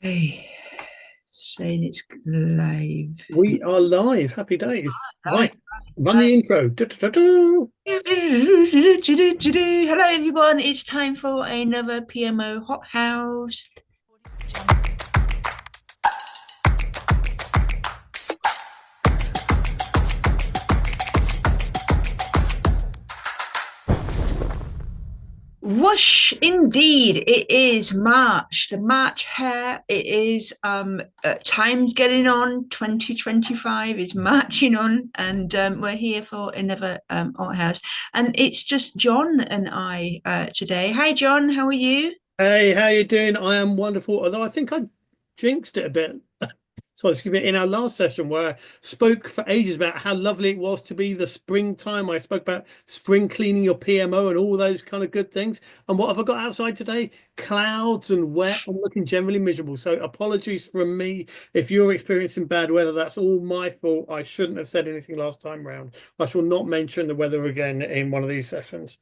Hey, saying it's live. We are live. Happy days. Live. Right. Run the intro. Du-du-du-du. Hello, everyone. It's time for another PMO HotHouse. Whoosh, indeed, it is March. The March hair. It is time's getting on. 2025 is marching on, and we're here for another HotHouse. And it's just John and I today. Hi, John. How are you? Hey, how you doing? I am wonderful. Although I think I jinxed it a bit. So excuse me, in our last session where I spoke for ages about how lovely it was to be the springtime. I spoke about spring cleaning your PMO and all those kind of good things. And what have I got outside today? Clouds and wet and looking generally miserable. So apologies from me if you're experiencing bad weather. That's all my fault. I shouldn't have said anything last time round. I shall not mention the weather again in one of these sessions.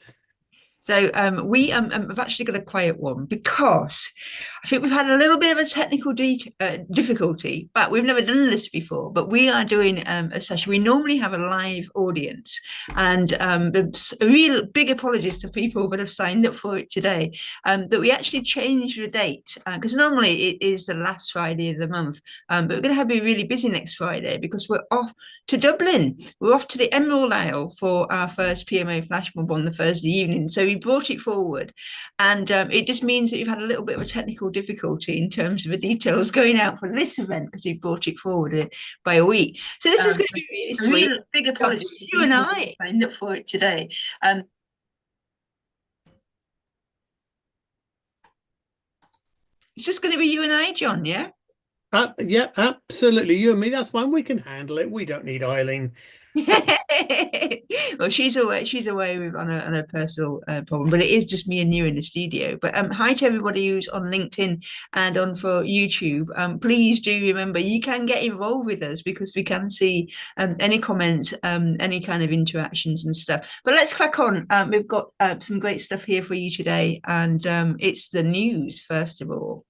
So we have actually got a quiet one because I think we've had a little bit of a technical difficulty, but we've never done this before. But we are doing a session. We normally have a live audience, and a real big apologies to people that have signed up for it today. That we actually changed the date because normally it is the last Friday of the month, but we're going to be really busy next Friday because we're off to Dublin. We're off to the Emerald Isle for our first PMO flash mob on the Thursday evening. So we brought it forward, and it just means that you've had a little bit of a technical difficulty in terms of the details going out for this event because we brought it forward by a week. So this is going to be really sweet. Big apologies to you and I signed up for it today. It's just going to be you and I, John, yeah? Yeah, absolutely. You and me, that's fine. We can handle it. We don't need Eileen. Well, she's away with on a personal problem, but it is just me and you in the studio. But hi to everybody who's on LinkedIn and on for YouTube. Please do remember you can get involved with us because we can see any comments, any kind of interactions and stuff. But let's crack on. We've got some great stuff here for you today, and it's the news first of all.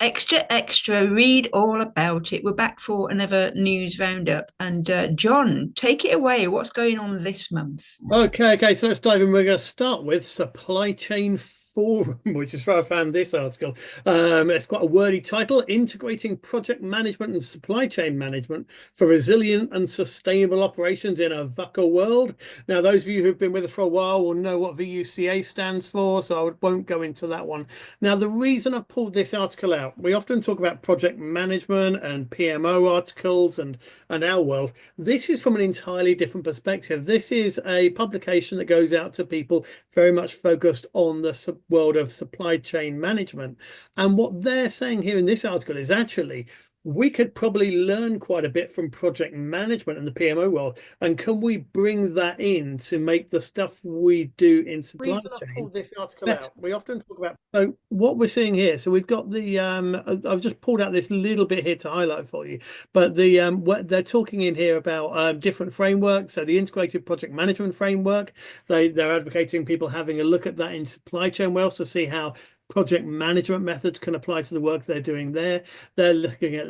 Extra, read all about it. We're back for another news roundup. And John, take it away. What's going on this month? Okay, so let's dive in. We're going to start with supply chain forum, which is where I found this article. It's quite a wordy title: Integrating Project Management and Supply Chain Management for Resilient and Sustainable Operations in a VUCA World. Now, those of you who've been with us for a while will know what VUCA stands for, so I won't go into that one. Now, the reason I've pulled this article out, we often talk about project management and PMO articles and our world. This is from an entirely different perspective. This is a publication that goes out to people very much focused on the world of supply chain management. And what they're saying here in this article is actually we could probably learn quite a bit from project management and the PMO world. And can we bring that in to make the stuff we do in supply chain? This article out. We often talk about, so what we're seeing here, so we've got the I've just pulled out this little bit here to highlight for you, but the what they're talking in here about different frameworks. So the integrated project management framework, they're advocating people having a look at that in supply chain. We also see how project management methods can apply to the work they're doing there. They're looking at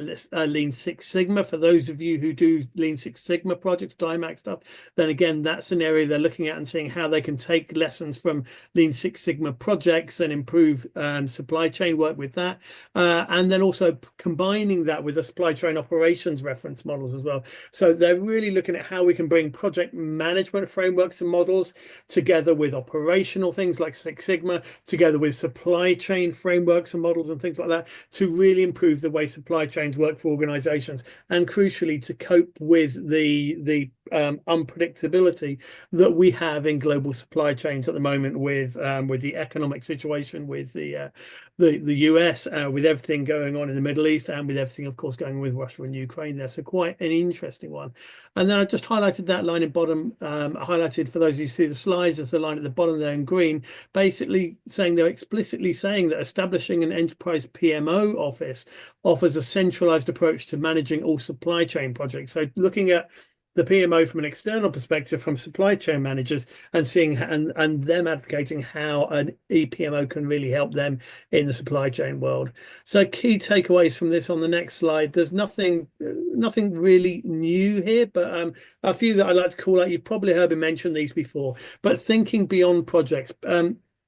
Lean Six Sigma. For those of you who do Lean Six Sigma projects, DIMAC stuff, then again, that's an area they're looking at and seeing how they can take lessons from Lean Six Sigma projects and improve supply chain work with that. And then also combining that with the supply chain operations reference models as well. So they're really looking at how we can bring project management frameworks and models together with operational things like Six Sigma, together with supply chain frameworks and models and things like that to really improve the way supply chains work for organizations and crucially to cope with the unpredictability that we have in global supply chains at the moment with the economic situation, with the US, with everything going on in the Middle East, and with everything, of course, going on with Russia and Ukraine there. So quite an interesting one. And then I just highlighted that line in bottom, highlighted for those of you who see the slides as the line at the bottom there in green, basically saying they're explicitly saying that establishing an enterprise PMO office offers a centralized approach to managing all supply chain projects. So looking at the PMO from an external perspective, from supply chain managers, and seeing and them advocating how an ePMO can really help them in the supply chain world. So key takeaways from this on the next slide. There's nothing really new here, but a few that I'd like to call out. You've probably heard me mention these before, but thinking beyond projects.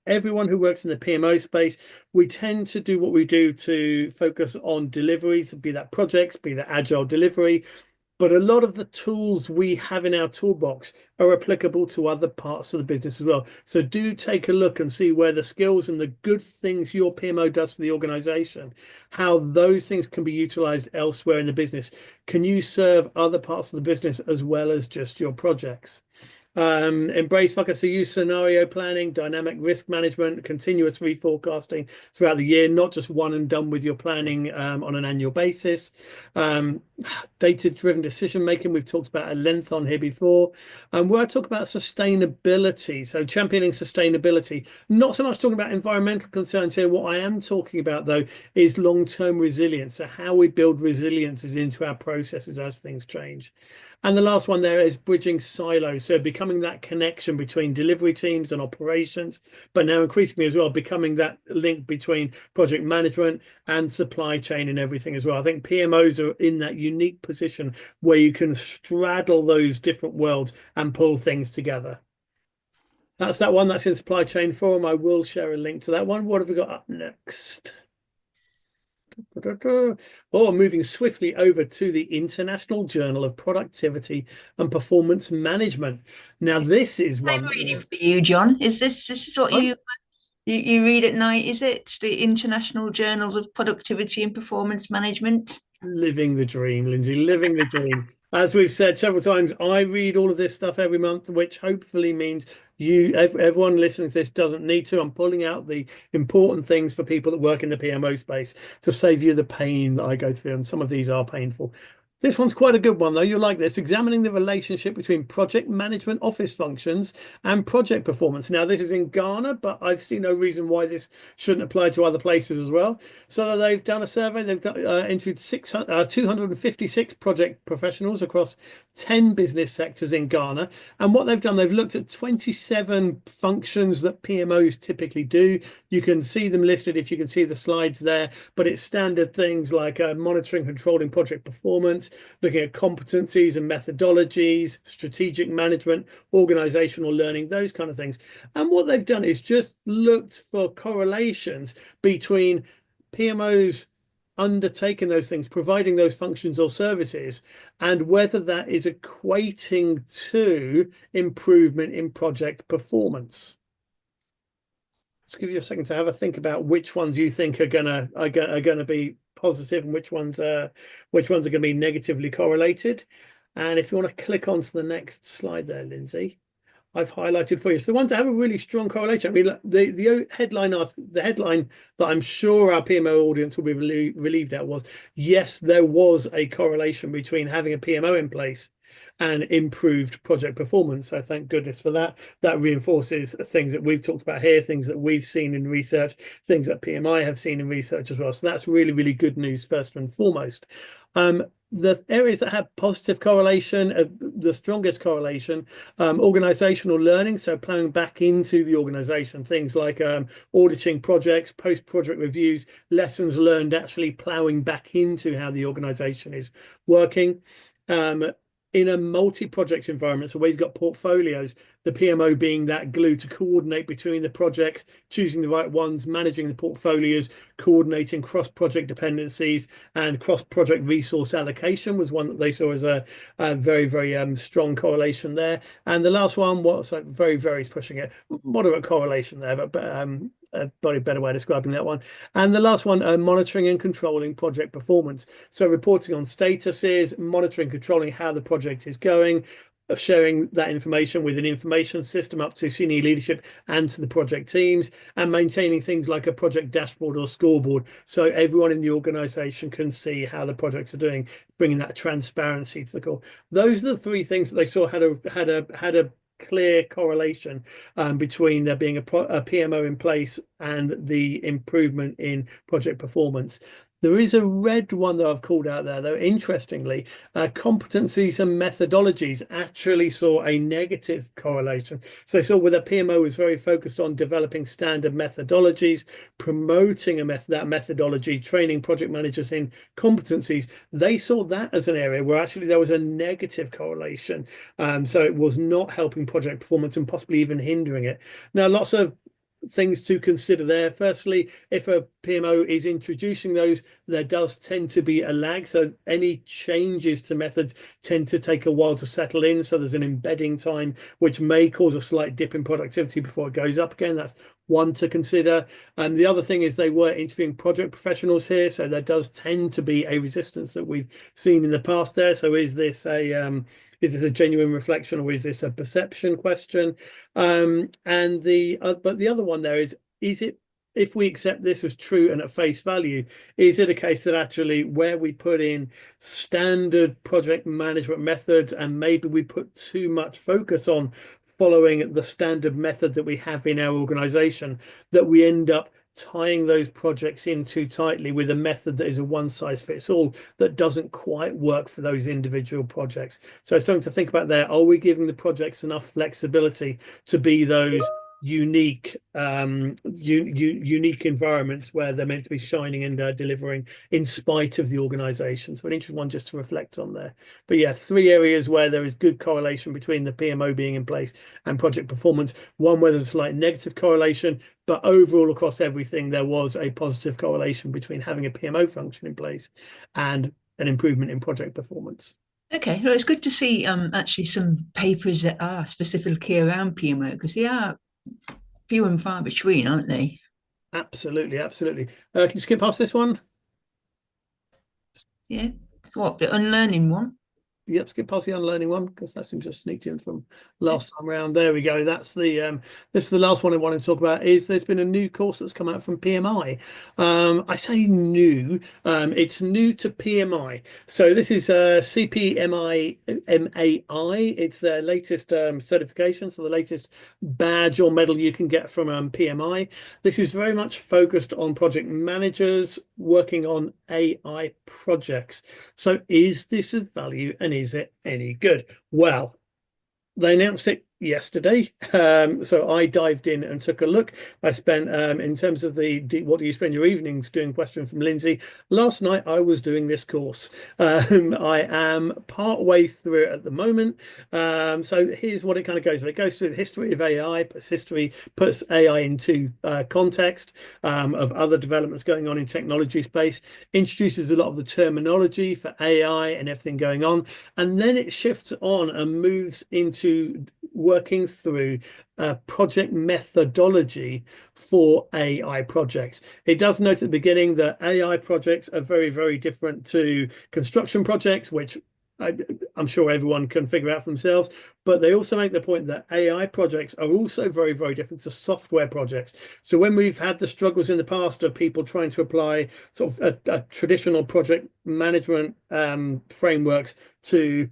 Everyone who works in the PMO space, we tend to do what we do to focus on deliveries, be that projects, be that agile delivery. But a lot of the tools we have in our toolbox are applicable to other parts of the business as well. So do take a look and see where the skills and the good things your PMO does for the organization, how those things can be utilized elsewhere in the business. Can you serve other parts of the business as well as just your projects? Embrace, like I say, use scenario planning, dynamic risk management, continuous reforecasting throughout the year, not just one and done with your planning on an annual basis. Data-driven decision making, we've talked about at length on here before. Where I talk about sustainability, so championing sustainability, not so much talking about environmental concerns here. What I am talking about, though, is long-term resilience. So how we build resiliences into our processes as things change. And the last one there is bridging silos. So becoming that connection between delivery teams and operations, but now increasingly as well, becoming that link between project management and supply chain and everything as well. I think PMOs are in that unique position where you can straddle those different worlds and pull things together. That's that one. That's in Supply Chain Forum. I will share a link to that one. What have we got up next? Oh, moving swiftly over to the International Journal of Productivity and Performance Management. Now, this is one. I'm reading for you, John. This is what you read at night? Is it the International Journals of Productivity and Performance Management? Living the dream, Lindsay, living the dream. As we've said several times, I read all of this stuff every month, which hopefully means everyone listening to this doesn't need to. I'm pulling out the important things for people that work in the PMO space to save you the pain that I go through, and some of these are painful. This one's quite a good one, though. You'll like this. Examining the relationship between project management office functions and project performance. Now, this is in Ghana, but I've seen no reason why this shouldn't apply to other places as well. So they've done a survey. They've entered 256 project professionals across 10 business sectors in Ghana. And what they've done, they've looked at 27 functions that PMOs typically do. You can see them listed if you can see the slides there, but it's standard things like monitoring, controlling project performance, looking at competencies and methodologies, strategic management, organizational learning, those kind of things. And what they've done is just looked for correlations between PMOs undertaking those things, providing those functions or services, and whether that is equating to improvement in project performance. Let's give you a second to have a think about which ones you think are gonna be positive and which ones are going to be negatively correlated. And if you want to click onto the next slide there, Lindsay, I've highlighted for you. So the ones that have a really strong correlation. I mean, the headline that I'm sure our PMO audience will be relieved at was, yes, there was a correlation between having a PMO in place and improved project performance. So thank goodness for that. That reinforces things that we've talked about here, things that we've seen in research, things that PMI have seen in research as well. So that's really, really good news first and foremost. The areas that have positive correlation, the strongest correlation, organizational learning, so plowing back into the organization, things like auditing projects, post-project reviews, lessons learned, actually plowing back into how the organization is working. In a multi-project environment, so where you've got portfolios, the PMO being that glue to coordinate between the projects, choosing the right ones, managing the portfolios, coordinating cross-project dependencies, and cross-project resource allocation was one that they saw as a very, very strong correlation there. And the last one was like very, very is pushing it, moderate correlation there, but probably a better way of describing that one. And the last one, monitoring and controlling project performance. So reporting on statuses, monitoring, controlling how the project is going, of sharing that information with an information system up to senior leadership and to the project teams, and maintaining things like a project dashboard or scoreboard so everyone in the organization can see how the projects are doing, bringing that transparency to the core. Those are the three things that they saw had a clear correlation between there being a PMO in place and the improvement in project performance. There is a red one that I've called out there, though. Interestingly, competencies and methodologies actually saw a negative correlation. So they saw where the PMO was very focused on developing standard methodologies, promoting that methodology, training project managers in competencies. They saw that as an area where actually there was a negative correlation. So it was not helping project performance and possibly even hindering it. Now, lots of things to consider there. Firstly, if a PMO is introducing those, there does tend to be a lag. So any changes to methods tend to take a while to settle in. So there's an embedding time, which may cause a slight dip in productivity before it goes up again. That's one to consider. And the other thing is they were interviewing project professionals here. So there does tend to be a resistance that we've seen in the past there. So is this a genuine reflection, or is this a perception question? But the other one there is it, if we accept this as true and at face value, is it a case that actually where we put in standard project management methods and maybe we put too much focus on following the standard method that we have in our organization, that we end up tying those projects in too tightly with a method that is a one size fits all that doesn't quite work for those individual projects? So something to think about there. Are we giving the projects enough flexibility to be those unique environments where they're meant to be shining and delivering in spite of the organization? So an interesting one just to reflect on there. But yeah, three areas where there is good correlation between the PMO being in place and project performance. One where there's a slight negative correlation, but overall across everything there was a positive correlation between having a PMO function in place and an improvement in project performance. Okay, well, it's good to see actually some papers that are specifically around PMO, because they are few and far between, aren't they? Absolutely, absolutely. Can you skip past this one? Yeah. What, the unlearning one? Yep, skip past the unlearning one because that seems just sneaked in from last time around. There we go. That's the this is the last one I want to talk about. Is there's been a new course that's come out from PMI. I say new, it's new to PMI. So this is CPMI MAI. It's their latest certification, so the latest badge or medal you can get from PMI. This is very much focused on project managers working on AI projects. So is this of value, and is it any good? Well, they announced it yesterday, so I dived in and took a look. I spent in terms of the what do you spend your evenings doing question from Lindsay. Last night I was doing this course. I am part way through it at the moment. So here's what it kind of goes. It goes through the history of AI, puts AI into context of other developments going on in technology space, introduces a lot of the terminology for AI and everything going on, and then it shifts on and moves into working through project methodology for AI projects. It does note at the beginning that AI projects are very, very different to construction projects, which I'm sure everyone can figure out for themselves, but they also make the point that AI projects are also very, very different to software projects. So when we've had the struggles in the past of people trying to apply sort of a traditional project management frameworks to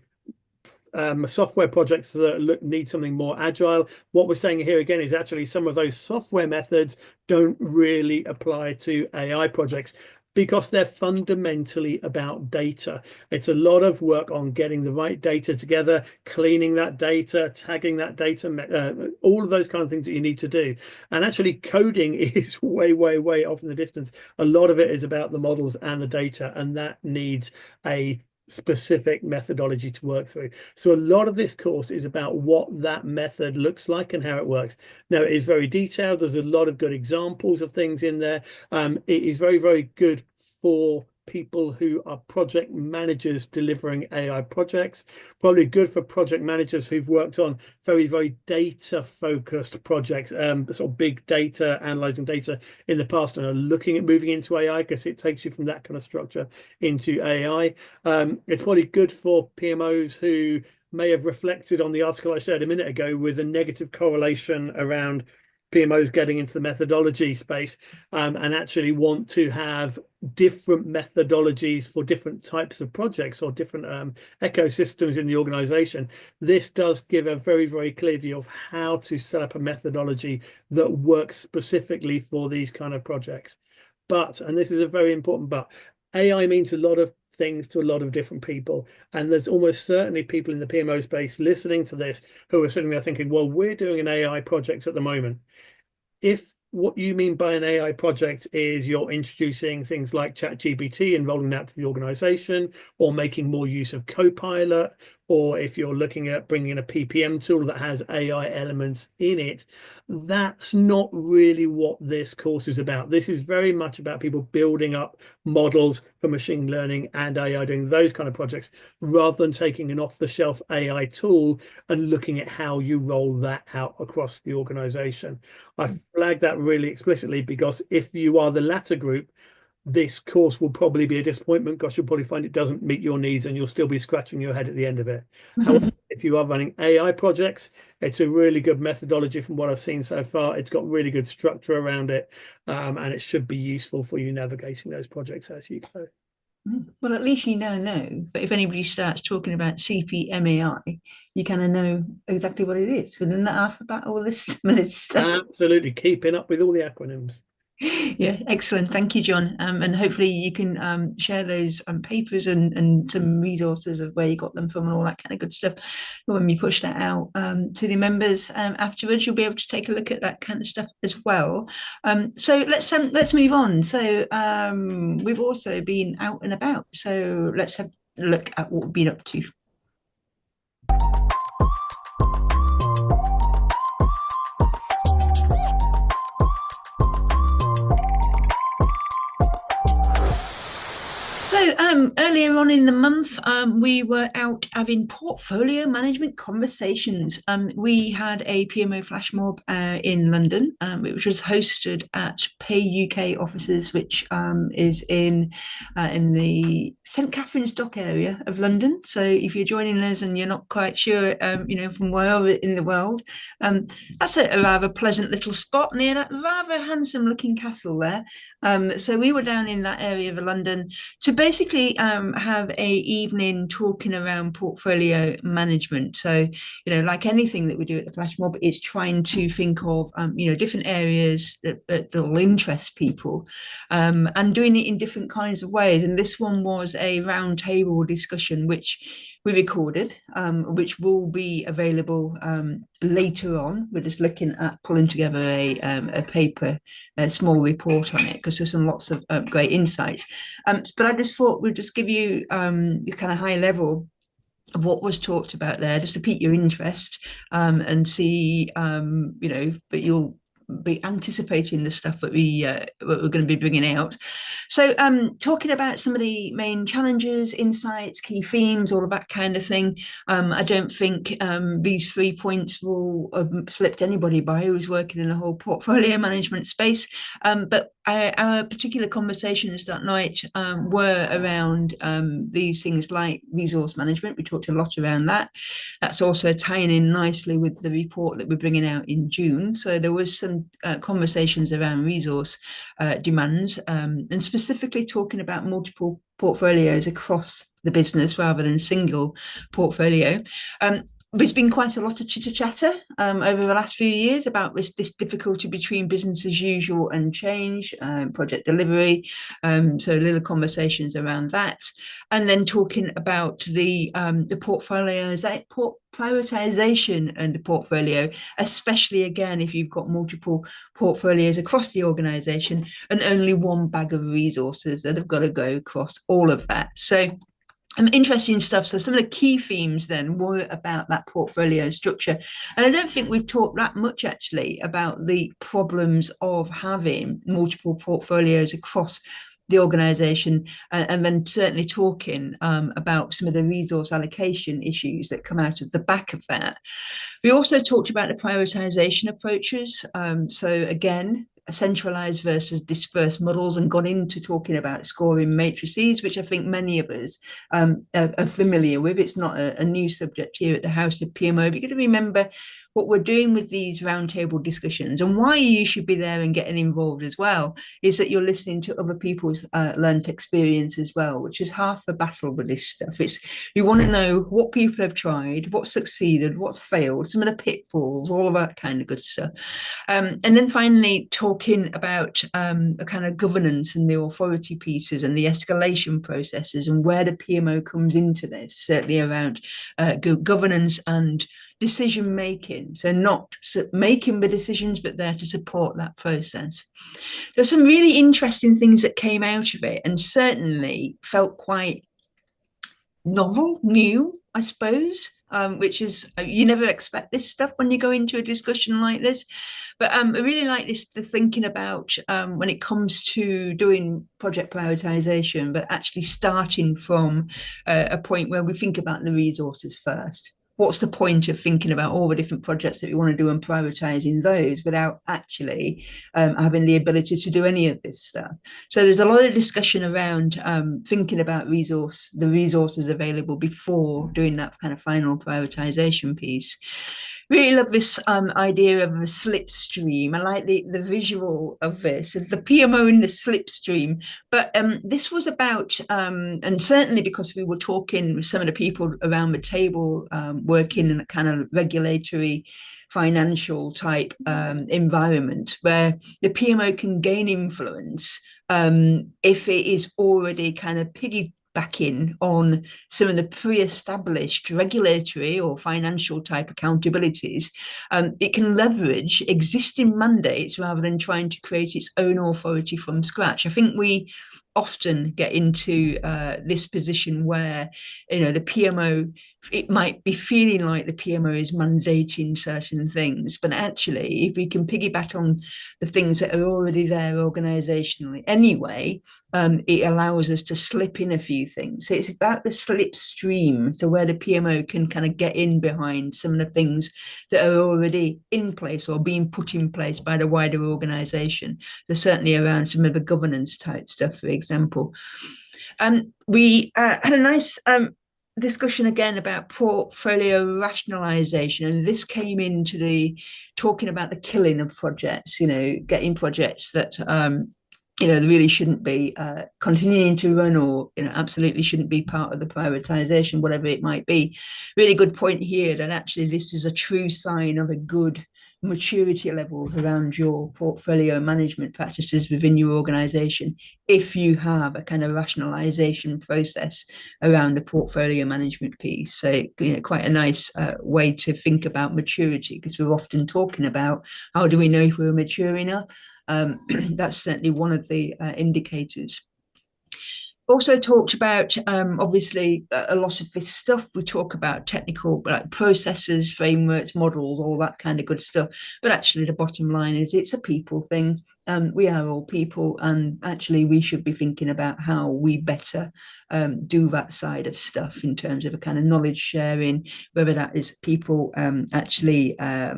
software projects that need something more agile, what we're saying here again is actually some of those software methods don't really apply to AI projects, because they're fundamentally about data. It's a lot of work on getting the right data together, cleaning that data, tagging that data, all of those kind of things that you need to do. And actually coding is way, way, way off in the distance. A lot of it is about the models and the data, and that needs a specific methodology to work through. So a lot of this course is about what that method looks like and how it works. Now, it is very detailed. There's a lot of good examples of things in there. It is very, very good for people who are project managers delivering AI projects, probably good for project managers who've worked on very, very data focused projects, sort of big data, analyzing data in the past, and are looking at moving into AI because it takes you from that kind of structure into AI. It's probably good for PMOs who may have reflected on the article I shared a minute ago with a negative correlation around PMOs getting into the methodology space, and actually want to have different methodologies for different types of projects or different ecosystems in the organization. This does give a very, very clear view of how to set up a methodology that works specifically for these kind of projects. But, and this is a very important but, AI means a lot of things to a lot of different people. And there's almost certainly people in the PMO space listening to this who are sitting there thinking, well, we're doing an AI project at the moment. If what you mean by an AI project is you're introducing things like ChatGPT and rolling that to the organization, or making more use of Copilot, or if you're looking at bringing in a PPM tool that has AI elements in it, that's not really what this course is about. This is very much about people building up models for machine learning and AI, doing those kind of projects, rather than taking an off-the-shelf AI tool and looking at how you roll that out across the organization. I flagged that really explicitly because if you are the latter group, this course will probably be a disappointment because you'll probably find it doesn't meet your needs and you'll still be scratching your head at the end of it. However, if you are running AI projects, it's a really good methodology from what I've seen so far. It's got really good structure around it, and it should be useful for you navigating those projects as you go. Well, at least you now know. But if anybody starts talking about CPMAI, you kind of know exactly what it is. Within that alphabet, all this stuff. Absolutely, keeping up with all the acronyms. Yeah, excellent. Thank you, John. And hopefully you can share those papers and some resources of where you got them from and all that kind of good stuff. When we push that out to the members afterwards, you'll be able to take a look at that kind of stuff as well. So let's move on. So we've also been out and about. So let's have a look at what we've been up to. So earlier on in the month, we were out having portfolio management conversations. We had a PMO flash mob in London, which was hosted at Pay UK offices, which is in the St Katharine's Dock area of London. So if you're joining us and you're not quite sure, from wherever in the world, that's a rather pleasant little spot near that rather handsome looking castle there. So we were down in that area of London to basically have a evening talking around portfolio management. So, like anything that we do at the Flash Mob, it's trying to think of, different areas that will interest people, and doing it in different kinds of ways. And this one was a roundtable discussion, which we recorded, which will be available later on. We're just looking at pulling together a paper, a small report on it, because there's lots of great insights. But I just thought we'd just give you the kind of high level of what was talked about there, just to pique your interest, and see, but you'll be anticipating the stuff that we're going to be bringing out. So talking about some of the main challenges, insights, key themes, all of that kind of thing. I don't think these 3 points will have slipped anybody by who's working in the whole portfolio management space. But our particular conversations that night were around these things like resource management. We talked a lot around that. That's also tying in nicely with the report that we're bringing out in June. So there was some conversations around resource demands, and specifically talking about multiple portfolios across the business rather than single portfolio. There's been quite a lot of chitter-chatter over the last few years about this difficulty between business as usual and change, project delivery. So little conversations around that, and then talking about the portfolios, prioritization and the portfolio, especially again if you've got multiple portfolios across the organization and only one bag of resources that have got to go across all of that. So interesting stuff. So some of the key themes then were about that portfolio structure. And I don't think we've talked that much actually about the problems of having multiple portfolios across the organization, and then certainly talking about some of the resource allocation issues that come out of the back of that. We also talked about the prioritization approaches. So again, centralized versus dispersed models and gone into talking about scoring matrices, which I think many of us are familiar with. It's not a new subject here at the House of PMO, but you've got to remember what we're doing with these roundtable discussions and why you should be there and getting involved as well is that you're listening to other people's learned experience as well, which is half the battle with this stuff. It's you want to know what people have tried, what's succeeded, what's failed, some of the pitfalls, all of that kind of good stuff. And then finally talking about the kind of governance and the authority pieces and the escalation processes and where the PMO comes into this, certainly around governance and decision making. So not making the decisions, but there to support that process. There's some really interesting things that came out of it and certainly felt quite novel, new, I suppose. Which is you never expect this stuff when you go into a discussion like this, but I really like this the thinking about when it comes to doing project prioritization, but actually starting from a point where we think about the resources first. What's the point of thinking about all the different projects that we want to do and prioritizing those without actually having the ability to do any of this stuff? So there's a lot of discussion around thinking about the resources available before doing that kind of final prioritization piece. Really love this idea of a slipstream. I like the visual of this, of the PMO in the slipstream. But this was about, and certainly because we were talking with some of the people around the table working in a kind of regulatory financial type environment where the PMO can gain influence if it is already kind of piggybacking on some of the pre-established regulatory or financial type accountabilities. It can leverage existing mandates rather than trying to create its own authority from scratch. I think we often get into this position where, the PMO, it might be feeling like the PMO is mandating certain things, but actually, if we can piggyback on the things that are already there organizationally anyway, it allows us to slip in a few things. So it's about the slipstream, so where the PMO can kind of get in behind some of the things that are already in place or being put in place by the wider organization. So certainly around some of the governance type stuff, for example. We had a nice discussion again about portfolio rationalization, and this came into the talking about the killing of projects, getting projects that really shouldn't be continuing to run or absolutely shouldn't be part of the prioritization, whatever it might be. Really good point here that actually this is a true sign of a good maturity levels around your portfolio management practices within your organization if you have a kind of rationalization process around the portfolio management piece. So quite a nice way to think about maturity, because we're often talking about how do we know if we're mature enough. That's certainly one of the indicators. Also talked about, obviously, a lot of this stuff. We talk about technical processes, frameworks, models, all that kind of good stuff. But actually, the bottom line is it's a people thing. We are all people, and actually we should be thinking about how we better do that side of stuff in terms of a kind of knowledge sharing, whether that is people actually are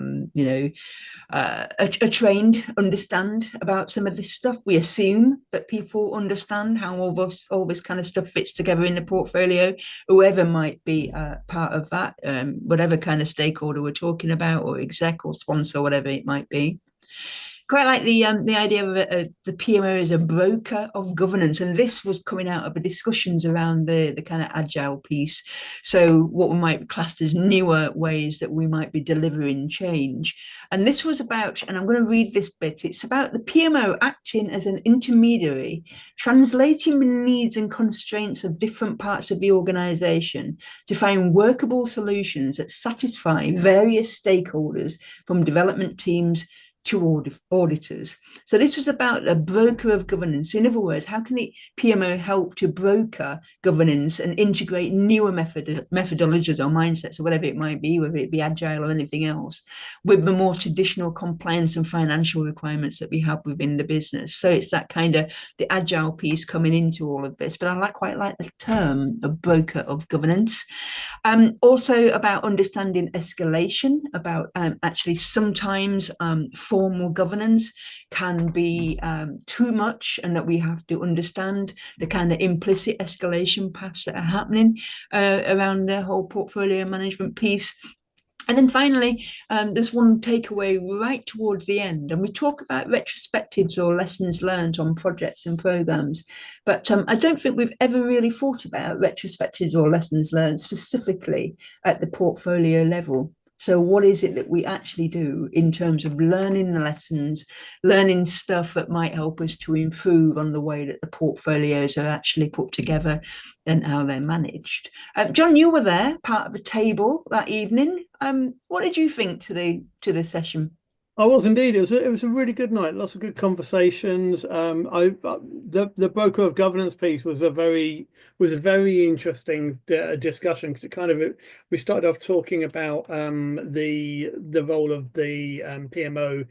trained, understand about some of this stuff. We assume that people understand how all this kind of stuff fits together in the portfolio, whoever might be part of that, whatever kind of stakeholder we're talking about, or exec or sponsor, whatever it might be. Quite like the idea of the PMO as a broker of governance, and this was coming out of the discussions around the kind of agile piece. So what we might class as newer ways that we might be delivering change. And this was about, and I'm going to read this bit, it's about the PMO acting as an intermediary, translating the needs and constraints of different parts of the organization to find workable solutions that satisfy various stakeholders, from development teams to auditors. So this was about a broker of governance. In other words, how can the PMO help to broker governance and integrate newer methodologies or mindsets or whatever it might be, whether it be agile or anything else, with the more traditional compliance and financial requirements that we have within the business. So it's that kind of the agile piece coming into all of this. But I quite like the term of broker of governance. Also about understanding escalation, about actually sometimes formal governance can be too much, and that we have to understand the kind of implicit escalation paths that are happening around the whole portfolio management piece. And then finally, there's one takeaway right towards the end, and we talk about retrospectives or lessons learned on projects and programs, but I don't think we've ever really thought about retrospectives or lessons learned specifically at the portfolio level. So what is it that we actually do in terms of learning the lessons, learning stuff that might help us to improve on the way that the portfolios are actually put together and how they're managed? John, you were there, part of the table that evening. What did you think to the session? I was indeed. It was a really good night. Lots of good conversations. The broker of governance piece was a very interesting discussion, because it kind of, we started off talking about the role of the PMO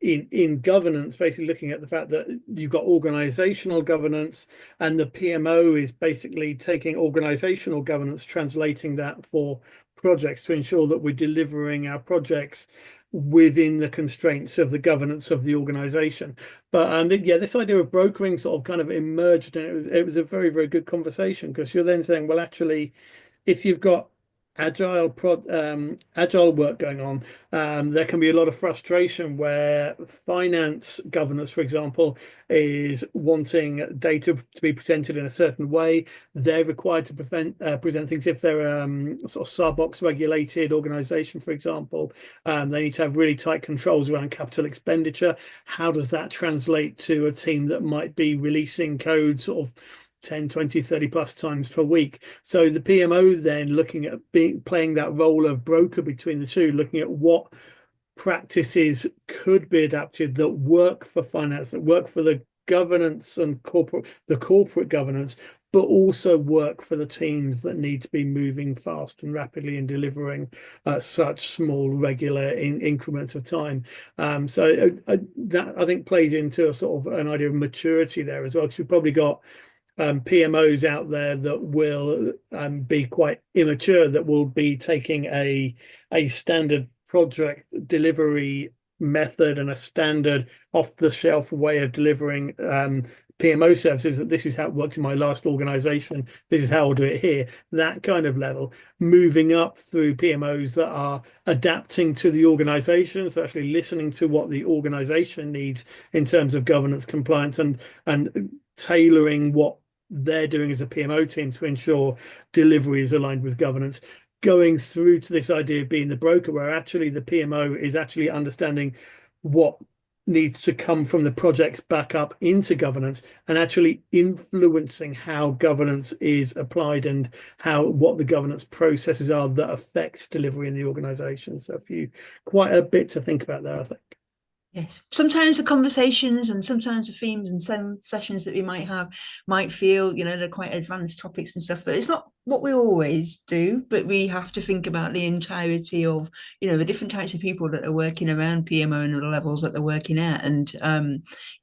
in governance, basically looking at the fact that you've got organizational governance, and the PMO is basically taking organizational governance, translating that for projects to ensure that we're delivering our projects within the constraints of the governance of the organization. But yeah, this idea of brokering sort of kind of emerged, and it was a very, very good conversation, because you're then saying, well, actually, if you've got agile work going on, there can be a lot of frustration where finance governance, for example, is wanting data to be presented in a certain way. They're required to present things if they're sort of Sarbox regulated organization, for example. They need to have really tight controls around capital expenditure. How does that translate to a team that might be releasing code sort of 10, 20, 30 plus times per week? So the PMO then looking at playing that role of broker between the two, looking at what practices could be adapted that work for finance, that work for the governance and corporate governance, but also work for the teams that need to be moving fast and rapidly and delivering such small, regular increments of time. So that, I think, plays into a sort of an idea of maturity there as well, because you've probably got PMOs out there that will be quite immature, that will be taking a standard project delivery method and a standard off-the-shelf way of delivering PMO services, that this is how it works in my last organization, this is how I'll do it here, that kind of level, moving up through PMOs that are adapting to the organization, so actually listening to what the organization needs in terms of governance, compliance, and tailoring what they're doing as a PMO team to ensure delivery is aligned with governance, going through to this idea of being the broker, where actually the PMO is actually understanding what needs to come from the projects back up into governance, and actually influencing how governance is applied and what the governance processes are that affect delivery in the organization. So quite a bit to think about there, I think. Yes. Sometimes the conversations and sometimes the themes and some sessions that we might have might feel, they're quite advanced topics and stuff, but it's not what we always do. But we have to think about the entirety of, the different types of people that are working around PMO and the levels that they're working at. And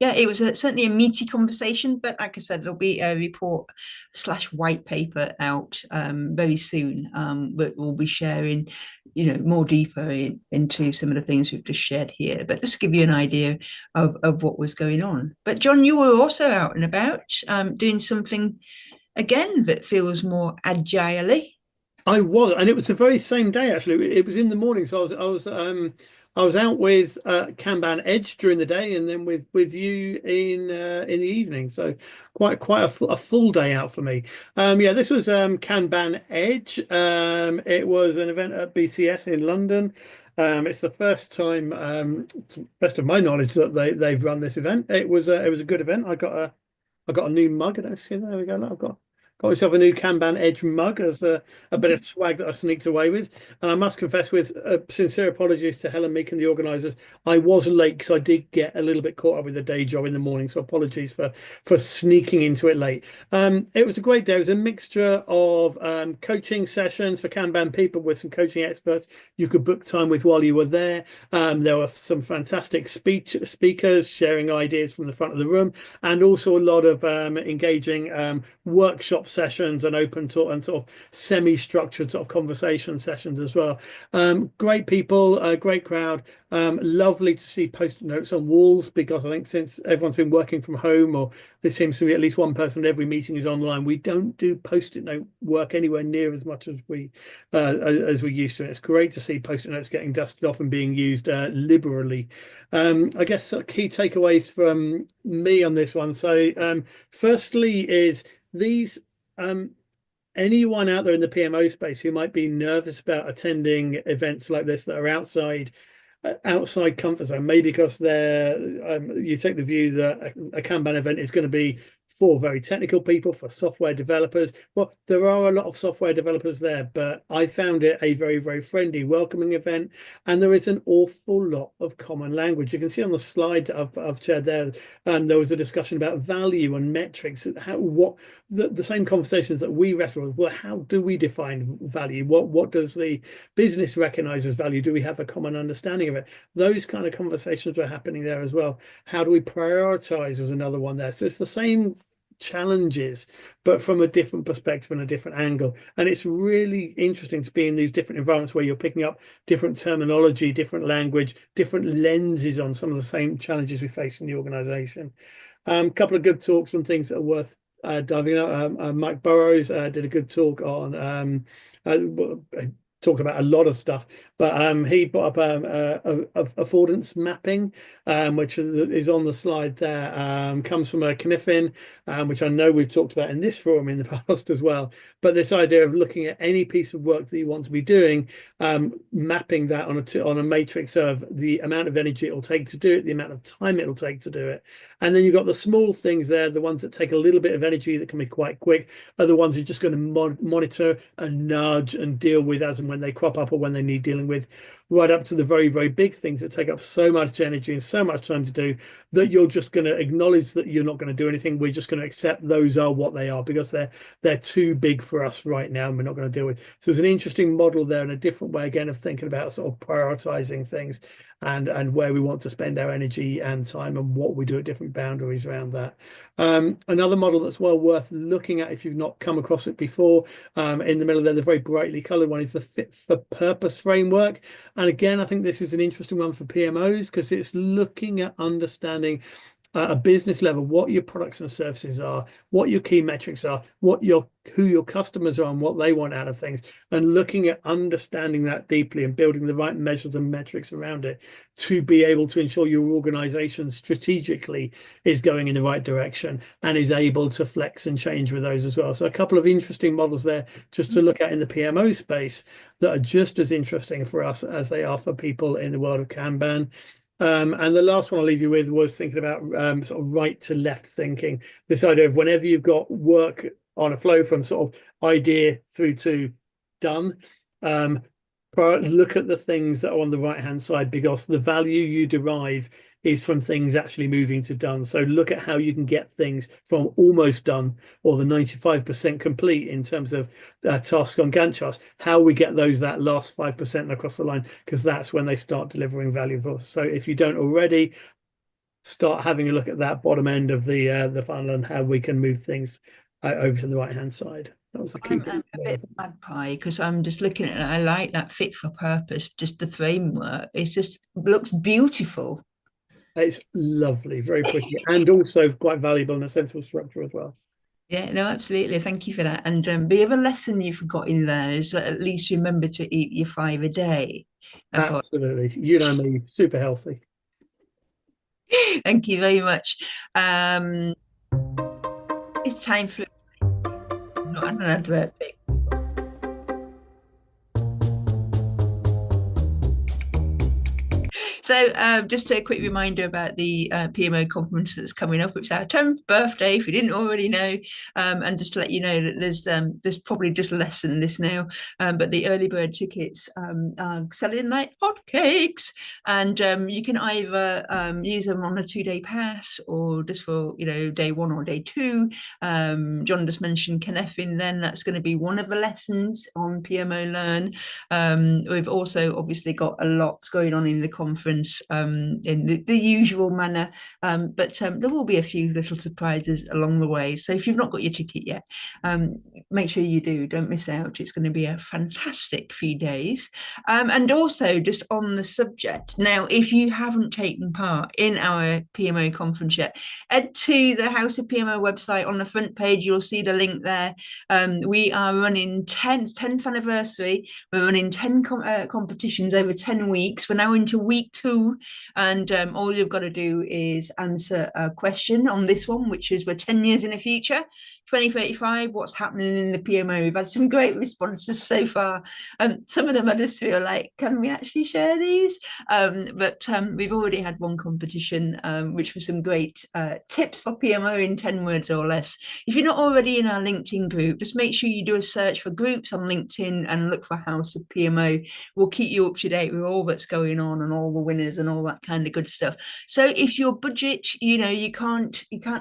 yeah, it was certainly a meaty conversation, but like I said, there'll be a report/white paper out very soon, but we'll be sharing more deeper into some of the things we've just shared here, but just to give you an idea of what was going on. But John, you were also out and about doing something again that feels more agile. I was, and it was the very same day actually. It was in the morning, so I was out with Kanban Edge during the day, and then with you in the evening. So quite a full day out for me. Yeah, this was Kanban Edge. It was an event at BCS in London. It's the first time, to the best of my knowledge, that they've run this event. It was a good event. I got a new mug. I don't see, there we go. I've got myself a new Kanban Edge mug as a bit of swag that I sneaked away with. And I must confess, with sincere apologies to Helen Meek and the organisers, I was late because I did get a little bit caught up with the day job in the morning. So apologies for sneaking into it late. It was a great day. It was a mixture of coaching sessions for Kanban people with some coaching experts you could book time with while you were there. There were some fantastic speakers sharing ideas from the front of the room, and also a lot of engaging workshops workshop sessions and open talk and sort of semi-structured sort of conversation sessions as well. Great people, great crowd. Lovely to see post-it notes on walls, because I think since everyone's been working from home, or there seems to be at least one person at every meeting is online, we don't do post-it note work anywhere near as much as we used to. It's great to see post-it notes getting dusted off and being used liberally. I guess key takeaways from me on this one. So firstly is these anyone out there in the PMO space who might be nervous about attending events like this that are outside comfort zone, maybe because they're you take the view that a Kanban event is going to be for very technical people, for software developers. Well, there are a lot of software developers there, but I found it a very, very friendly, welcoming event, and there is an awful lot of common language. You can see on the slide that I've shared there, there was a discussion about value and metrics, the same conversations that we wrestle with. Well, how do we define value? What does the business recognize as value? Do we have a common understanding of it? Those kind of conversations were happening there as well. How do we prioritize was another one there. So it's the same challenges, but from a different perspective and a different angle. And it's really interesting to be in these different environments where you're picking up different terminology, different language, different lenses on some of the same challenges we face in the organization. A couple of good talks and things that are worth diving out. Mike Burrows did a good talk on talked about a lot of stuff, but he brought up affordance mapping, which is on the slide there. Comes from a Kniffin, which I know we've talked about in this forum in the past as well. But this idea of looking at any piece of work that you want to be doing, mapping that on a matrix of the amount of energy it will take to do it, the amount of time it will take to do it. And then you've got the small things there, the ones that take a little bit of energy that can be quite quick, are the ones you're just going to monitor and nudge and deal with as and when they crop up or when they need dealing with, right up to the very, very big things that take up so much energy and so much time to do that you're just going to acknowledge that you're not going to do anything. We're just going to accept those are what they are because they're too big for us right now and we're not going to deal with. So it's an interesting model there and a different way again of thinking about sort of prioritizing things and where we want to spend our energy and time and what we do at different boundaries around that. Another model that's well worth looking at if you've not come across it before, in the middle there, the very brightly colored one, is the fit for purpose framework. And again, I think this is an interesting one for PMOs because it's looking at understanding at a business level what your products and services are, what your key metrics are, who your customers are and what they want out of things, and looking at understanding that deeply and building the right measures and metrics around it to be able to ensure your organization strategically is going in the right direction and is able to flex and change with those as well. So a couple of interesting models there just to look at in the PMO space that are just as interesting for us as they are for people in the world of Kanban. And the last one I'll leave you with was thinking about sort of right to left thinking. This idea of whenever you've got work on a flow from sort of idea through to done, look at the things that are on the right hand side because the value you derive is from things actually moving to done. So look at how you can get things from almost done or the 95% complete in terms of tasks on Gantt charts, how we get that last 5% across the line, because that's when they start delivering value for us. So if you don't already, start having a look at that bottom end of the funnel and how we can move things over to the right hand side. That was the key thing. I'm a bit magpie because I'm just looking at it. I like that fit for purpose, just the framework. It just looks beautiful. It's lovely, very pretty, and also quite valuable in a sensible structure as well. Yeah, no, absolutely. Thank you for that. And the other lesson you forgot in there is that at least remember to eat your 5 a day. Absolutely. You know me, super healthy. Thank you very much. It's time for not an advert. So just a quick reminder about the PMO conference that's coming up. It's our 10th birthday, if you didn't already know. And just to let you know that there's probably just less than this now. But the early bird tickets are selling like hotcakes. And you can either use them on a 2-day pass or just for, day 1 or day 2. John just mentioned Kniffin then. That's going to be one of the lessons on PMO Learn. We've also obviously got a lot going on in the conference. announcements in the usual manner, but there will be a few little surprises along the way. So if you've not got your ticket yet, make sure you do. Don't miss out. It's going to be a fantastic few days. And also, just on the subject, now, if you haven't taken part in our PMO conference yet, head to the House of PMO website. On the front page, you'll see the link there. We are running 10th anniversary. We're running 10 competitions over 10 weeks. We're now into week 2, and all you've got to do is answer a question on this one, which is, we're 10 years in the future, 2035, what's happening in the PMO? We've had some great responses so far. Some of them I just feel like, can we actually share these? But we've already had one competition, which was some great tips for PMO in 10 words or less. If you're not already in our LinkedIn group, just make sure you do a search for groups on LinkedIn and look for House of PMO. We'll keep you up to date with all that's going on and all the winners and all that kind of good stuff. So if your budget, you can't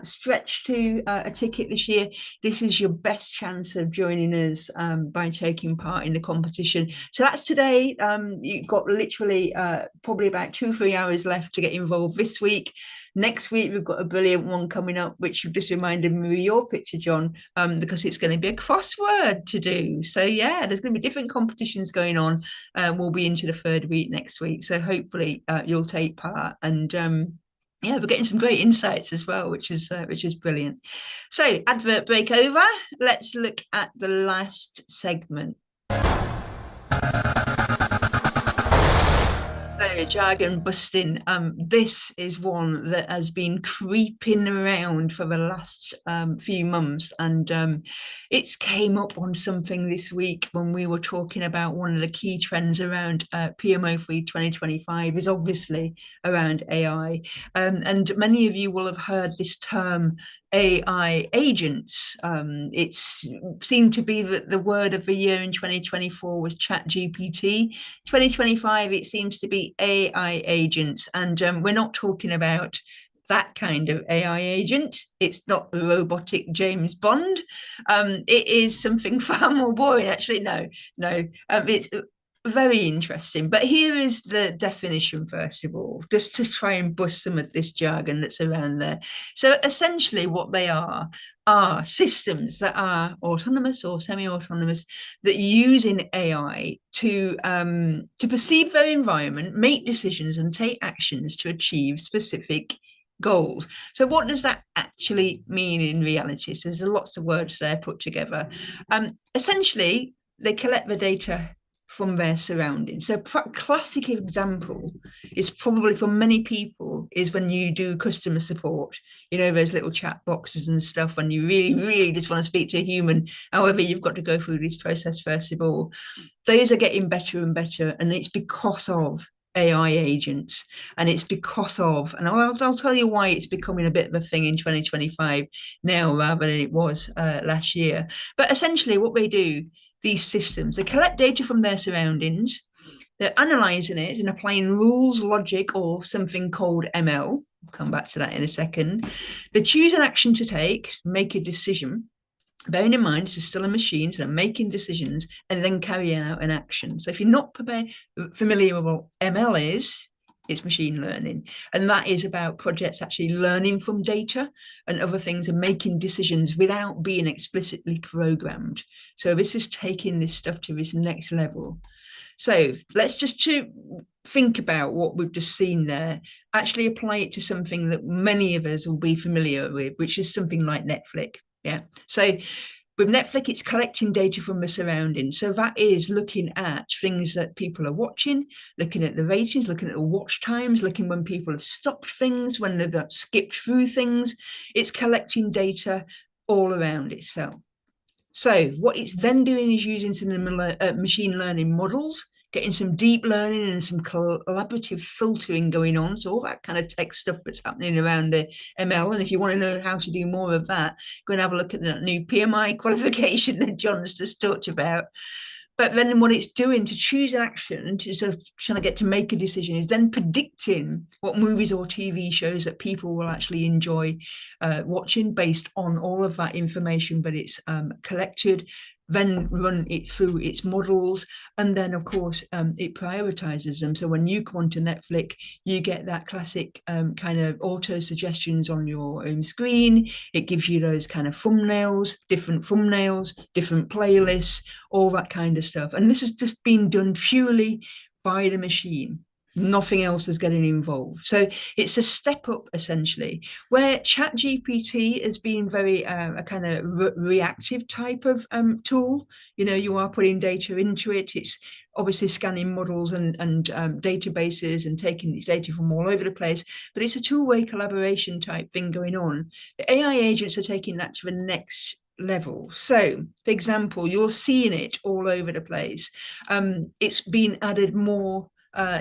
stretch to a ticket this year, this is your best chance of joining us by taking part in the competition. So that's today. You've got literally probably about 2-3 hours left to get involved this week. Next week, we've got a brilliant one coming up, which you've just reminded me of your picture, John, because it's going to be a crossword to do. So yeah, there's going to be different competitions going on. We'll be into the 3rd week next week. So hopefully you'll take part. And yeah, we're getting some great insights as well, which is brilliant. So advert break over. Let's look at the last segment. So jargon busting. This is one that has been creeping around for the last few months, and it's came up on something this week when we were talking about one of the key trends around PMO for 2025 is obviously around AI, and many of you will have heard this term AI agents. It's seemed to be that the word of the year in 2024 was ChatGPT. 2025, it seems to be AI agents, and we're not talking about that kind of AI agent. It's not a robotic James Bond. It is something far more boring, actually. No. It's very interesting. But here is the definition, first of all, just to try and bust some of this jargon that's around there. So essentially what they are systems that are autonomous or semi-autonomous that using AI to perceive their environment, make decisions and take actions to achieve specific goals. So what does that actually mean in reality? So there's lots of words there put together. Essentially, they collect the data from their surroundings. So classic example is probably for many people is when you do customer support, those little chat boxes and stuff, when you really, really just want to speak to a human. However, you've got to go through this process first of all. Those are getting better and better, and it's because of AI agents, and it's because of, and I'll tell you why it's becoming a bit of a thing in 2025 now rather than it was last year. But essentially what they do, these systems, they collect data from their surroundings, they're analyzing it and applying rules, logic, or something called ML. I'll come back to that in a second. They choose an action to take, make a decision, bearing in mind this is still a machine, so they're making decisions and then carrying out an action. So if you're not familiar with what ML is, it's machine learning. And that is about projects actually learning from data and other things and making decisions without being explicitly programmed. So this is taking this stuff to this next level. So let's just think about what we've just seen there, actually apply it to something that many of us will be familiar with, which is something like Netflix. Yeah. So with Netflix, it's collecting data from the surroundings. So that is looking at things that people are watching, looking at the ratings, looking at the watch times, looking when people have stopped things, when they've skipped through things. It's collecting data all around itself. So what it's then doing is using some machine learning models, getting some deep learning and some collaborative filtering going on. So all that kind of tech stuff that's happening around the ML. And if you want to know how to do more of that, go and have a look at that new PMI qualification that John's just talked about. But then what it's doing to choose an action, to sort of trying to get to make a decision, is then predicting what movies or TV shows that people will actually enjoy watching based on all of that information that it's collected, then run it through its models, and then of course it prioritizes them. So when you come onto Netflix, you get that classic kind of auto suggestions on your home screen. It gives you those kind of thumbnails, different playlists, all that kind of stuff. And this has just been done purely by the machine. Nothing else is getting involved. So it's a step up essentially, where ChatGPT has been very a kind of reactive type of tool. You are putting data into it. It's obviously scanning models and databases and taking these data from all over the place, but it's a two-way collaboration type thing going on. The AI agents are taking that to the next level. So, for example, you're seeing it all over the place. It's been added more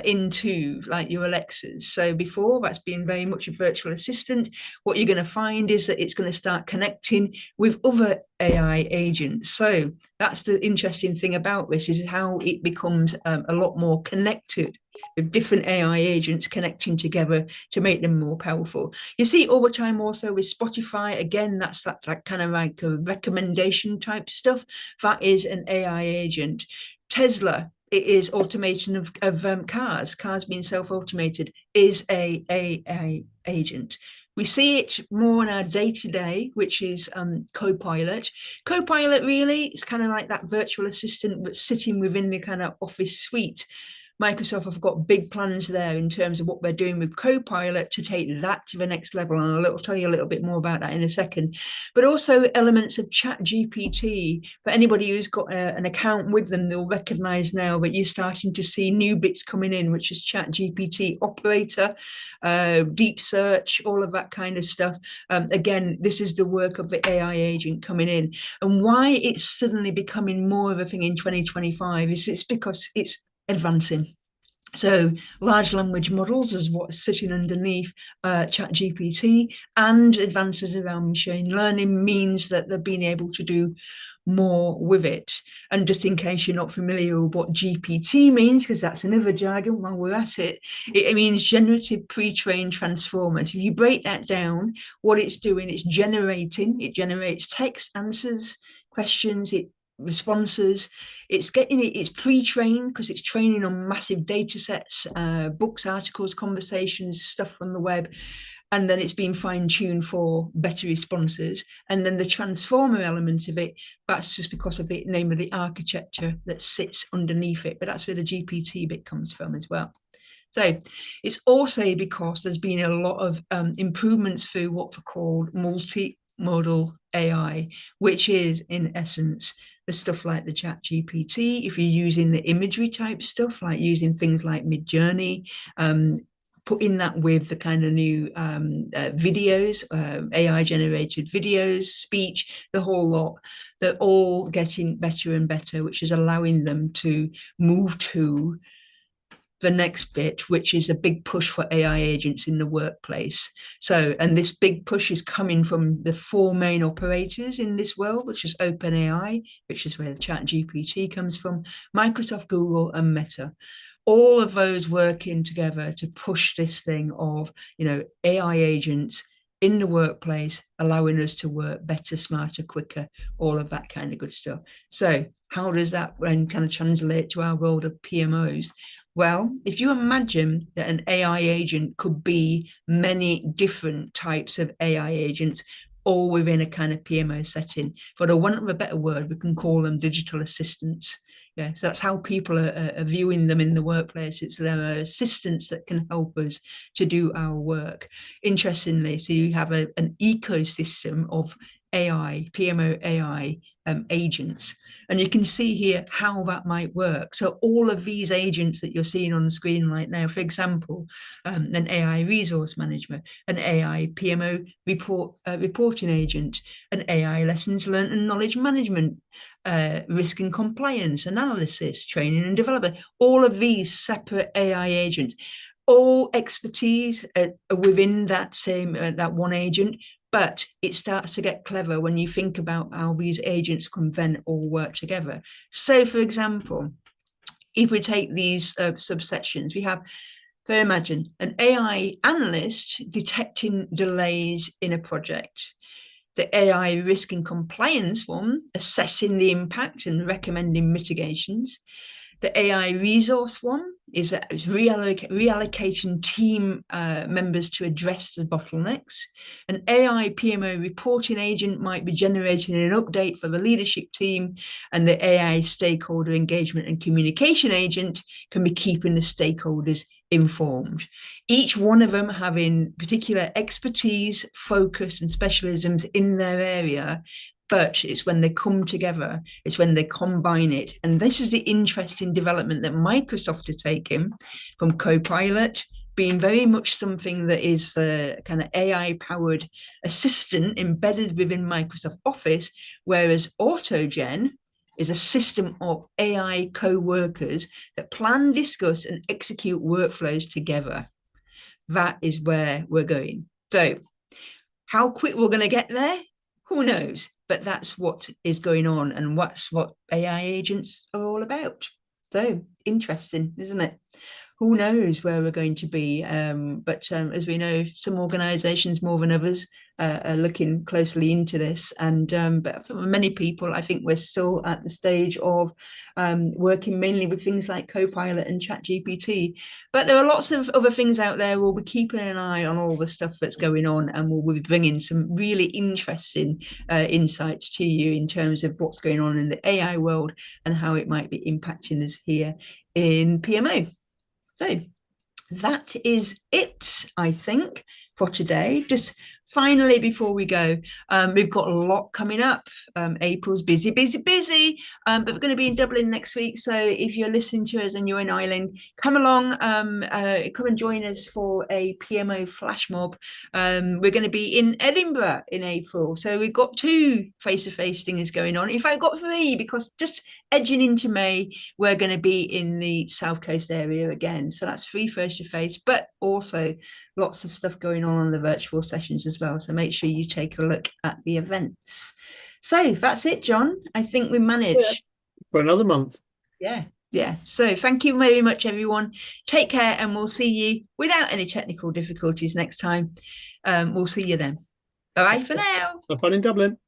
into like your Alexas. So before, that's been very much a virtual assistant. What you're going to find is that it's going to start connecting with other AI agents. So that's the interesting thing about this, is how it becomes a lot more connected, with different AI agents connecting together to make them more powerful. You see all the time also with Spotify, again, that's that kind of like a recommendation type stuff. That is an AI agent. Tesla, it is automation of cars being self-automated, is a agent. We see it more in our day-to-day, which is Copilot. Copilot really is kind of like that virtual assistant, but sitting within the kind of office suite. Microsoft have got big plans there in terms of what they're doing with Copilot to take that to the next level. And I'll tell you a little bit more about that in a second. But also elements of ChatGPT. For anybody who's got an account with them, they'll recognize now that you're starting to see new bits coming in, which is ChatGPT Operator, deep search, all of that kind of stuff. Again, this is the work of the AI agent coming in. And why it's suddenly becoming more of a thing in 2025 is it's because it's advancing. So large language models is what's sitting underneath ChatGPT, and advances around machine learning means that they're being able to do more with it. And just in case you're not familiar with what GPT means, because that's another jargon while we're at it, it means generative pre-trained transformers. If you break that down, what it's doing, it generates text, answers, questions, responses. It's pre-trained because it's training on massive data sets, books, articles, conversations, stuff from the web, and then it's been fine-tuned for better responses. And then the transformer element of it, that's just because of the name of the architecture that sits underneath it, but that's where the GPT bit comes from as well. So it's also because there's been a lot of improvements through what's called multimodal AI, which is in essence the stuff like the ChatGPT. If you're using the imagery type stuff, like using things like Midjourney, putting that with the kind of new videos, AI generated videos, speech, the whole lot, they're all getting better and better, which is allowing them to move to the next bit, which is a big push for AI agents in the workplace. So, and this big push is coming from the four main operators in this world, which is OpenAI, which is where the ChatGPT comes from, Microsoft, Google, and Meta. All of those working together to push this thing of, AI agents in the workplace, allowing us to work better, smarter, quicker, all of that kind of good stuff. So how does that then kind of translate to our world of PMOs? Well, if you imagine that an AI agent could be many different types of AI agents, all within a kind of PMO setting, for the want of a better word, we can call them digital assistants. Yeah, so that's how people are viewing them in the workplace. It's their assistants that can help us to do our work. Interestingly, so you have an ecosystem of AI, PMO AI agents. And you can see here how that might work. So all of these agents that you're seeing on the screen right now, for example, an AI resource manager, an AI PMO reporting agent, an AI lessons learned and knowledge management, risk and compliance, analysis, training and development, all of these separate AI agents, all expertise within that same, that one agent. But it starts to get clever when you think about how these agents can then all work together. So, for example, if we take these subsections, we have, imagine, an AI analyst detecting delays in a project. The AI risk and compliance one, assessing the impact and recommending mitigations. The AI resource one is reallocating team members to address the bottlenecks. An AI PMO reporting agent might be generating an update for the leadership team, and the AI stakeholder engagement and communication agent can be keeping the stakeholders informed. Each one of them having particular expertise, focus, and specialisms in their area. But it's when they come together, it's when they combine it. And this is the interesting development that Microsoft are taking from Copilot being very much something that is the kind of AI-powered assistant embedded within Microsoft Office, whereas AutoGen is a system of AI co-workers that plan, discuss, and execute workflows together. That is where we're going. So how quick we're going to get there, who knows? But that's what is going on, and that's what AI agents are all about. So interesting, isn't it? Who knows where we're going to be? But as we know, some organisations more than others are looking closely into this. And but for many people, I think we're still at the stage of working mainly with things like Copilot and ChatGPT. But there are lots of other things out there. We'll be keeping an eye on all the stuff that's going on, and we'll be bringing some really interesting insights to you in terms of what's going on in the AI world and how it might be impacting us here in PMO. So that is it, I think, for today. Just finally, before we go, we've got a lot coming up. April's busy, but we're going to be in Dublin next week. So if you're listening to us and you're in Ireland, come along, come and join us for a PMO flash mob. We're going to be in Edinburgh in April. So we've got 2 face-to-face things going on. In fact, I've got 3, because just edging into May, we're going to be in the South Coast area again. So that's 3 face-to-face, but also lots of stuff going on the virtual sessions as well. So make sure you take a look at the events. So that's it, John. I think we managed for another month. Yeah. So thank you very much, everyone. Take care, and we'll see you without any technical difficulties next time. We'll see you then. Bye for now. Have fun in Dublin.